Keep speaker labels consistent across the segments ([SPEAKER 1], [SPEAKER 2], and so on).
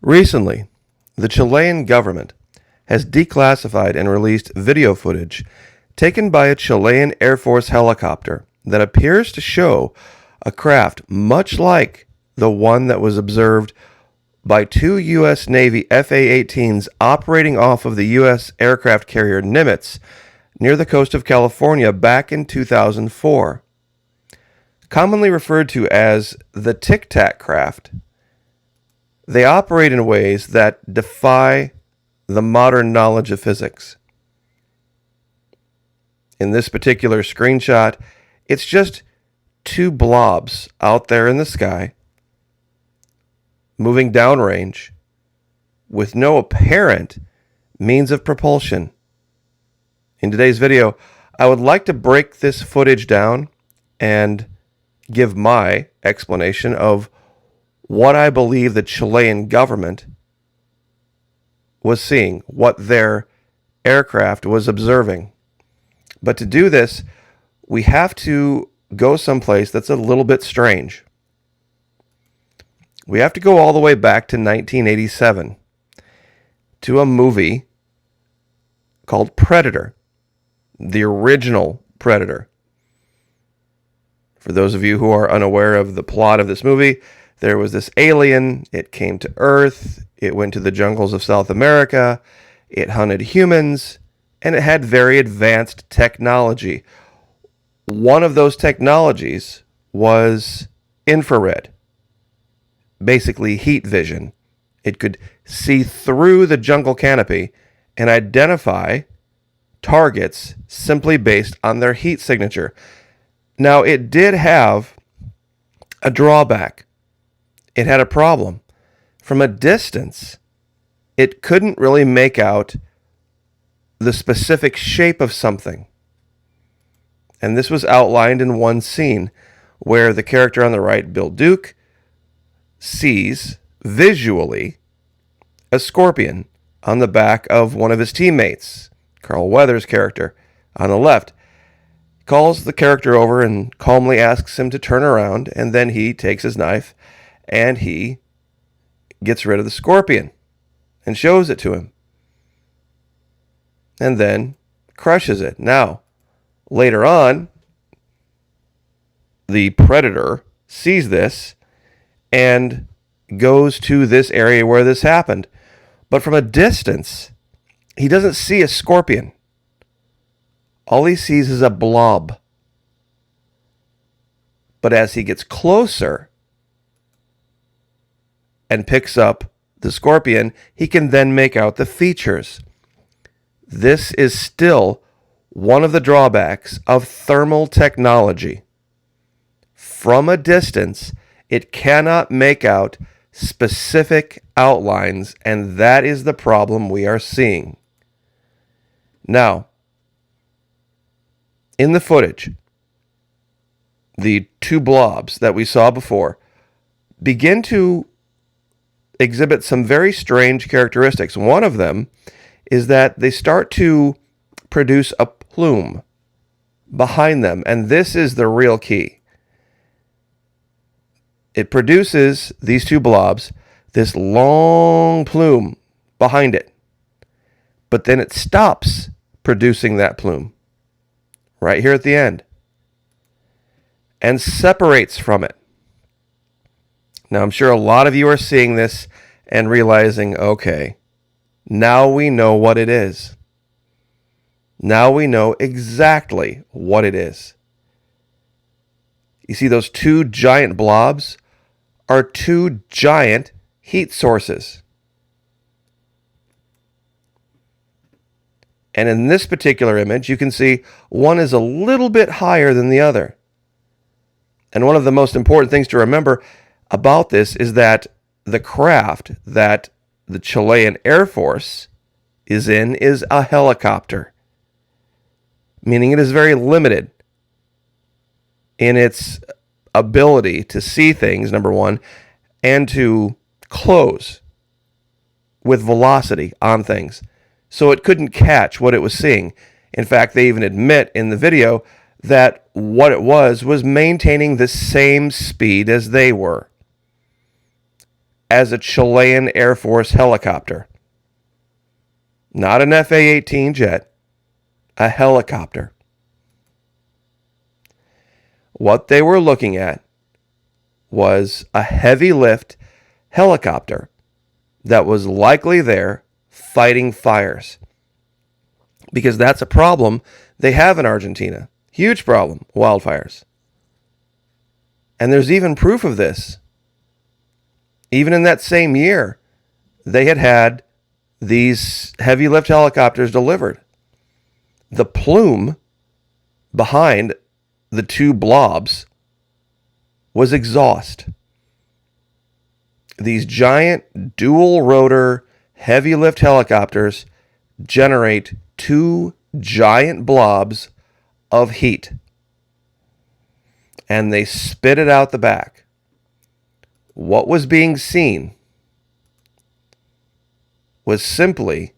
[SPEAKER 1] Recently, the Chilean government has declassified and released video footage taken by a Chilean Air Force helicopter that appears to show a craft much like the one that was observed by two U.S. Navy FA-18s operating off of the U.S. aircraft carrier Nimitz near the coast of California back in 2004. Commonly referred to as the Tic Tac craft, they operate in ways that defy the modern knowledge of physics. In this particular screenshot, it's just two blobs out there in the sky, moving downrange with no apparent means of propulsion. In today's video, I would like to break this footage down and give my explanation of what I believe the Chilean government was seeing, what their aircraft was observing. But to do this, we have to go someplace that's a little bit strange. We have to go all the way back to 1987 to a movie called Predator, the original Predator. For those of you who are unaware of the plot of this movie, there was this alien, it came to Earth, it went to the jungles of South America, it hunted humans, and it had very advanced technology. One of those technologies was infrared, basically heat vision. It could see through the jungle canopy and identify targets simply based on their heat signature. Now, it did have a drawback. It had a problem. From a distance, it couldn't really make out the specific shape of something. And this was outlined in one scene where the character on the right, Bill Duke, sees visually a scorpion on the back of one of his teammates, Carl Weathers' character on the left. Calls the character over and calmly asks him to turn around, and then he takes his knife and he gets rid of the scorpion and shows it to him. And then crushes it. Now, later on, the predator sees this and goes to this area where this happened. But from a distance, he doesn't see a scorpion. All he sees is a blob. But as he gets closer and picks up the scorpion, he can then make out the features. This is still one of the drawbacks of thermal technology. From a distance, it cannot make out specific outlines, and that is the problem we are seeing. Now, in the footage, the two blobs that we saw before begin to exhibit some very strange characteristics. One of them is that they start to produce a plume behind them, and this is the real key. It produces, these two blobs, this long plume behind it, but then it stops producing that plume right here at the end and separates from it. Now, I'm sure a lot of you are seeing this and realizing, okay, now we know what it is. Now we know exactly what it is. You see, those two giant blobs are two giant heat sources. And in this particular image, you can see one is a little bit higher than the other. And one of the most important things to remember about this is that the craft that the Chilean Air Force is in is a helicopter, meaning it is very limited in its ability to see things, number one, and to close with velocity on things. So it couldn't catch what it was seeing. In fact, they even admit in the video that what it was maintaining the same speed as they were. as a Chilean Air Force helicopter. Not an FA-18 jet, a helicopter. What they were looking at was a heavy lift helicopter that was likely there fighting fires. Because that's a problem they have in Argentina. Huge problem, wildfires. And there's even proof of this. Even in that same year, they had these heavy lift helicopters delivered. The plume behind the two blobs was exhaust. These giant dual rotor heavy lift helicopters generate two giant blobs of heat, and they spit it out the back. What was being seen was simply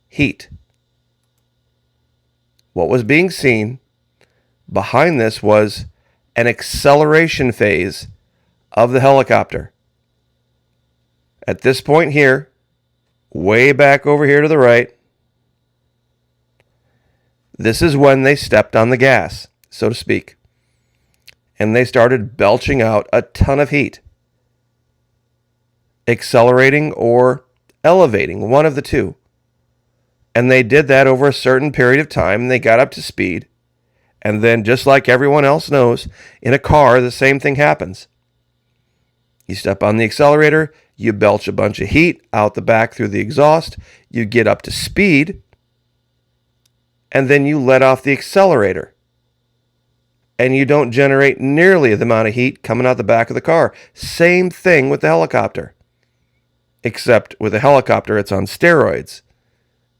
[SPEAKER 1] heat. What was being seen behind this was an acceleration phase of the helicopter. At this point here, way back over here to the right, this is when they stepped on the gas, so to speak. And they started belching out a ton of heat. Accelerating or elevating, one of the two. And they did that over a certain period of time, and they got up to speed. And then, just like everyone else knows, in a car, the same thing happens. You step on the accelerator, you belch a bunch of heat out the back through the exhaust, you get up to speed, and then you let off the accelerator. And you don't generate nearly the amount of heat coming out the back of the car. Same thing with the helicopter. Except with a helicopter, it's on steroids.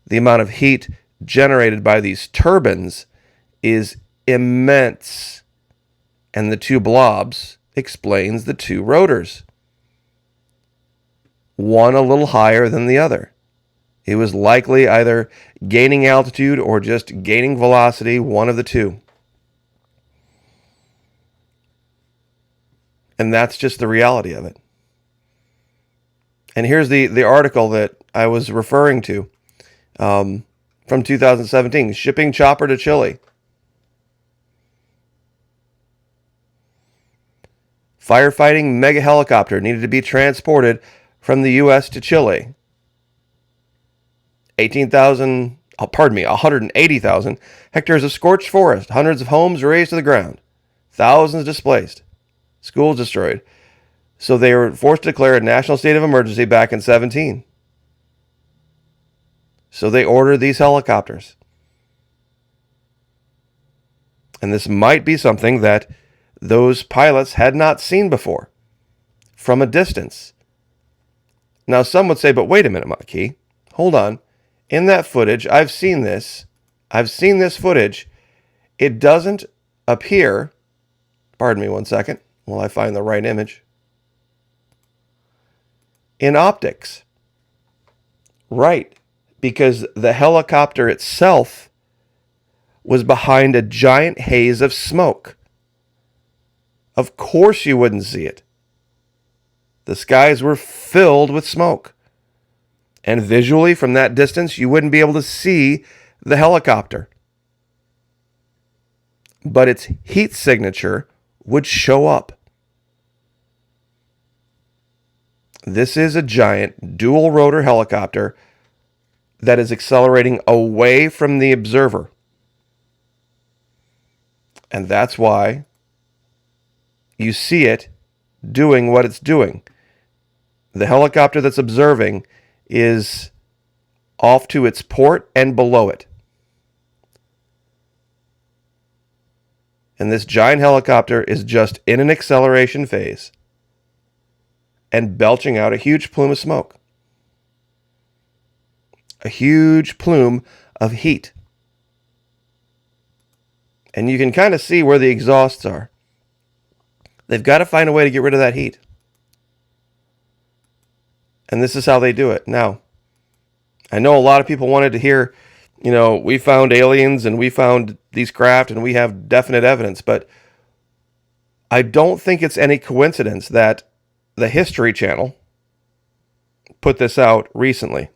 [SPEAKER 1] The amount of heat generated by these turbines is immense. And the two blobs explains the two rotors. One a little higher than the other. It was likely either gaining altitude or just gaining velocity, one of the two. And that's just the reality of it. And here's the article that I was referring to from 2017, Shipping Chopper to Chile. Firefighting mega helicopter needed to be transported from the U.S. to Chile. 180,000 hectares of scorched forest, hundreds of homes razed to the ground, thousands displaced, schools destroyed. So they were forced to declare a national state of emergency back in 2017. So they ordered these helicopters. And this might be something that those pilots had not seen before from a distance. Now, some would say, but wait a minute, Maki. Hold on. In that footage, I've seen this footage. It doesn't appear, pardon me one second, while I find the right image, in optics. Right, because the helicopter itself was behind a giant haze of smoke. Of course you wouldn't see it. The skies were filled with smoke. And visually, from that distance, you wouldn't be able to see the helicopter. But its heat signature would show up. This is a giant dual rotor helicopter that is accelerating away from the observer. And that's why you see it doing what it's doing. The helicopter that's observing is off to its port and below it. And this giant helicopter is just in an acceleration phase and belching out a huge plume of smoke. A huge plume of heat. And you can kind of see where the exhausts are. They've got to find a way to get rid of that heat. And this is how they do it. Now, I know a lot of people wanted to hear, we found aliens and we found these craft and we have definite evidence, but I don't think it's any coincidence that the History Channel, put this out recently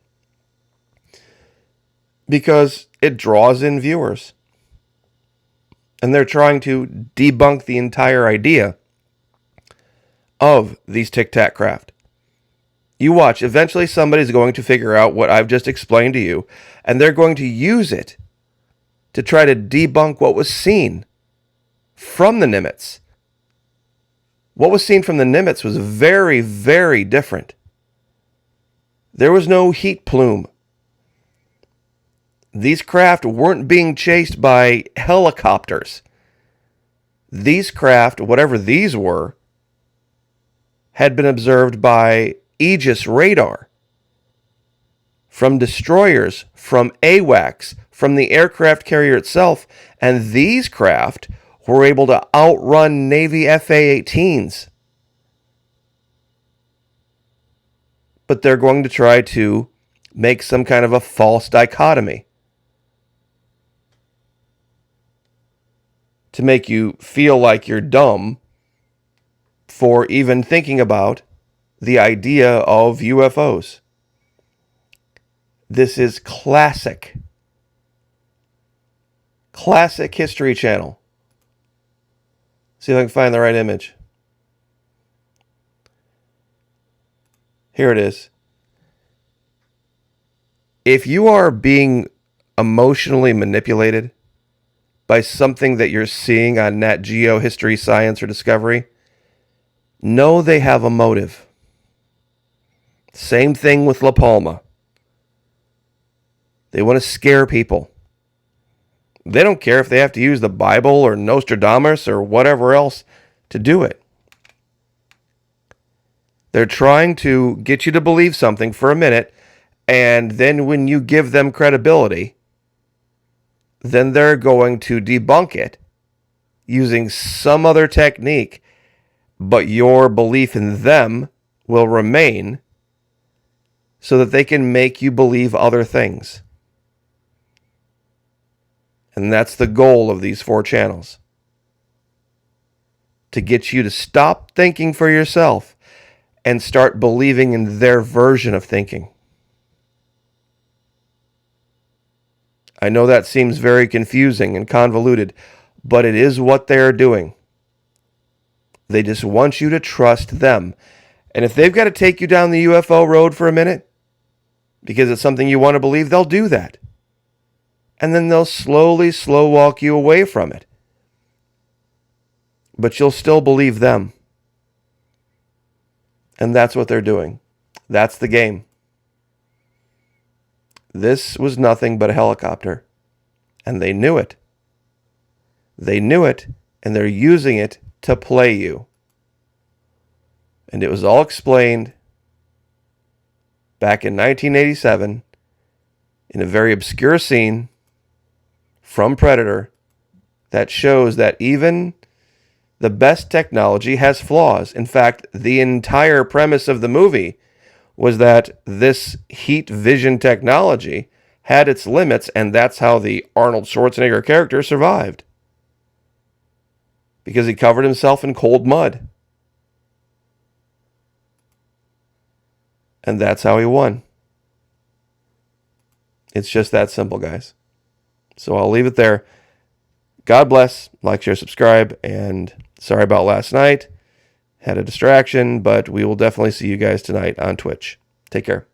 [SPEAKER 1] because it draws in viewers. And they're trying to debunk the entire idea of these Tic Tac craft. You watch, eventually somebody's going to figure out what I've just explained to you, and they're going to use it to try to debunk what was seen from the Nimitz. What was seen from the Nimitz was very, very different. There was no heat plume. These craft weren't being chased by helicopters. These craft, whatever these were, had been observed by Aegis radar, from destroyers, from AWACS, from the aircraft carrier itself, and these craft were able to outrun Navy FA-18s. But they're going to try to make some kind of a false dichotomy to make you feel like you're dumb for even thinking about the idea of UFOs. This is classic History Channel. See if I can find the right image. Here it is. If you are being emotionally manipulated by something that you're seeing on Nat Geo, History, Science, or Discovery, know they have a motive. Same thing with La Palma. They want to scare people. They don't care if they have to use the Bible or Nostradamus or whatever else to do it. They're trying to get you to believe something for a minute, and then when you give them credibility, then they're going to debunk it using some other technique, but your belief in them will remain so that they can make you believe other things. And that's the goal of these 4 channels. To get you to stop thinking for yourself and start believing in their version of thinking. I know that seems very confusing and convoluted, but it is what they are doing. They just want you to trust them. And if they've got to take you down the UFO road for a minute, because it's something you want to believe, they'll do that. And then they'll slowly slow walk you away from it. But you'll still believe them. And that's what they're doing. That's the game. This was nothing but a helicopter. And they knew it. They knew it, and they're using it to play you. And it was all explained back in 1987 in a very obscure scene from Predator that shows that even the best technology has flaws. In fact, the entire premise of the movie was that this heat vision technology had its limits, and that's how the Arnold Schwarzenegger character survived. Because he covered himself in cold mud. And that's how he won. It's just that simple, guys. So I'll leave it there. God bless. Like, share, subscribe. And sorry about last night. Had a distraction, but we will definitely see you guys tonight on Twitch. Take care.